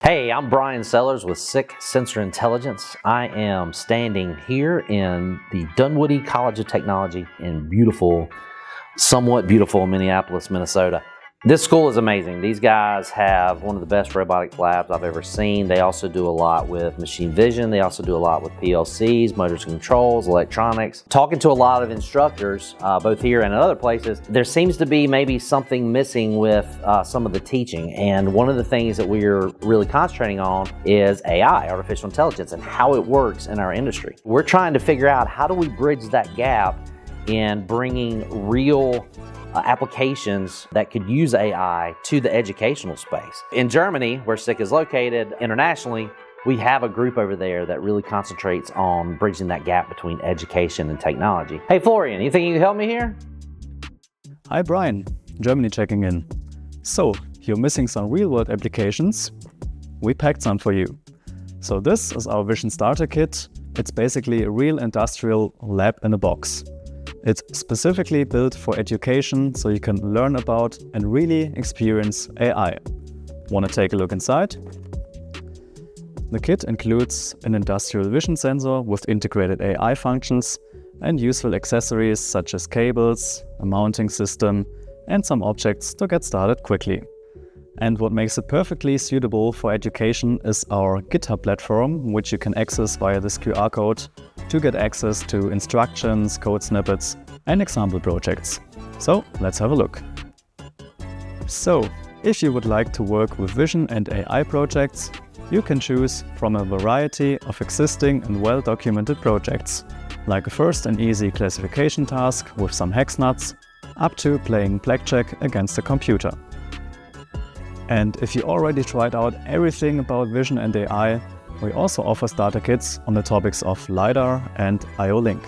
Hey, I'm Brian Sellers with SICK Sensor Intelligence. I am standing here in the Dunwoody College of Technology in somewhat beautiful Minneapolis, Minnesota. This school is amazing. These guys have one of the best robotics labs I've ever seen. They also do a lot with machine vision. They also do a lot with PLCs, motors and controls, electronics. Talking to a lot of instructors, both here and in other places, there seems to be maybe something missing with some of the teaching. And one of the things that we're really concentrating on is AI, artificial intelligence, and how it works in our industry. We're trying to figure out how do we bridge that gap in bringing real applications that could use AI to the educational space. In Germany, where SICK is located, internationally, we have a group over there that really concentrates on bridging that gap between education and technology. Hey Florian, you think you can help me here? Hi Brian, Germany checking in. So, you're missing some real-world applications? We packed some for you. So this is our Vision Starter Kit. It's basically a real industrial lab in a box. It's specifically built for education, so you can learn about and really experience AI. Want to take a look inside? The kit includes an industrial vision sensor with integrated AI functions and useful accessories such as cables, a mounting system, and some objects to get started quickly. And what makes it perfectly suitable for education is our GitHub platform, which you can access via this QR code to get access to instructions, code snippets, and example projects. So let's have a look. So, if you would like to work with vision and AI projects, you can choose from a variety of existing and well-documented projects, like a first and easy classification task with some hex nuts, up to playing blackjack against a computer. And if you already tried out everything about vision and AI, we also offer starter kits on the topics of LiDAR and IO-Link.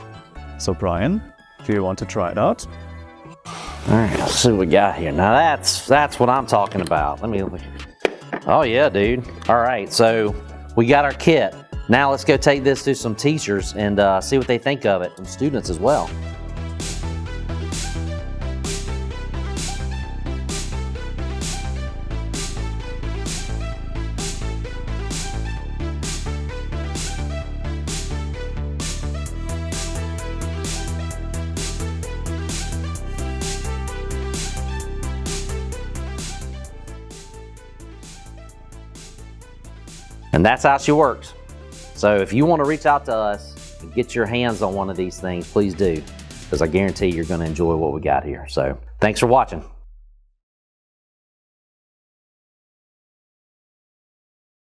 So Brian, do you want to try it out? All right, let's see what we got here. Now that's what I'm talking about. Let me look. Oh yeah, dude. All right, so we got our kit. Now let's go take this to some teachers and see what they think of it, and students as well. And that's how she works. So if you want to reach out to us and get your hands on one of these things, please do, because I guarantee you're going to enjoy what we got here. So thanks for watching.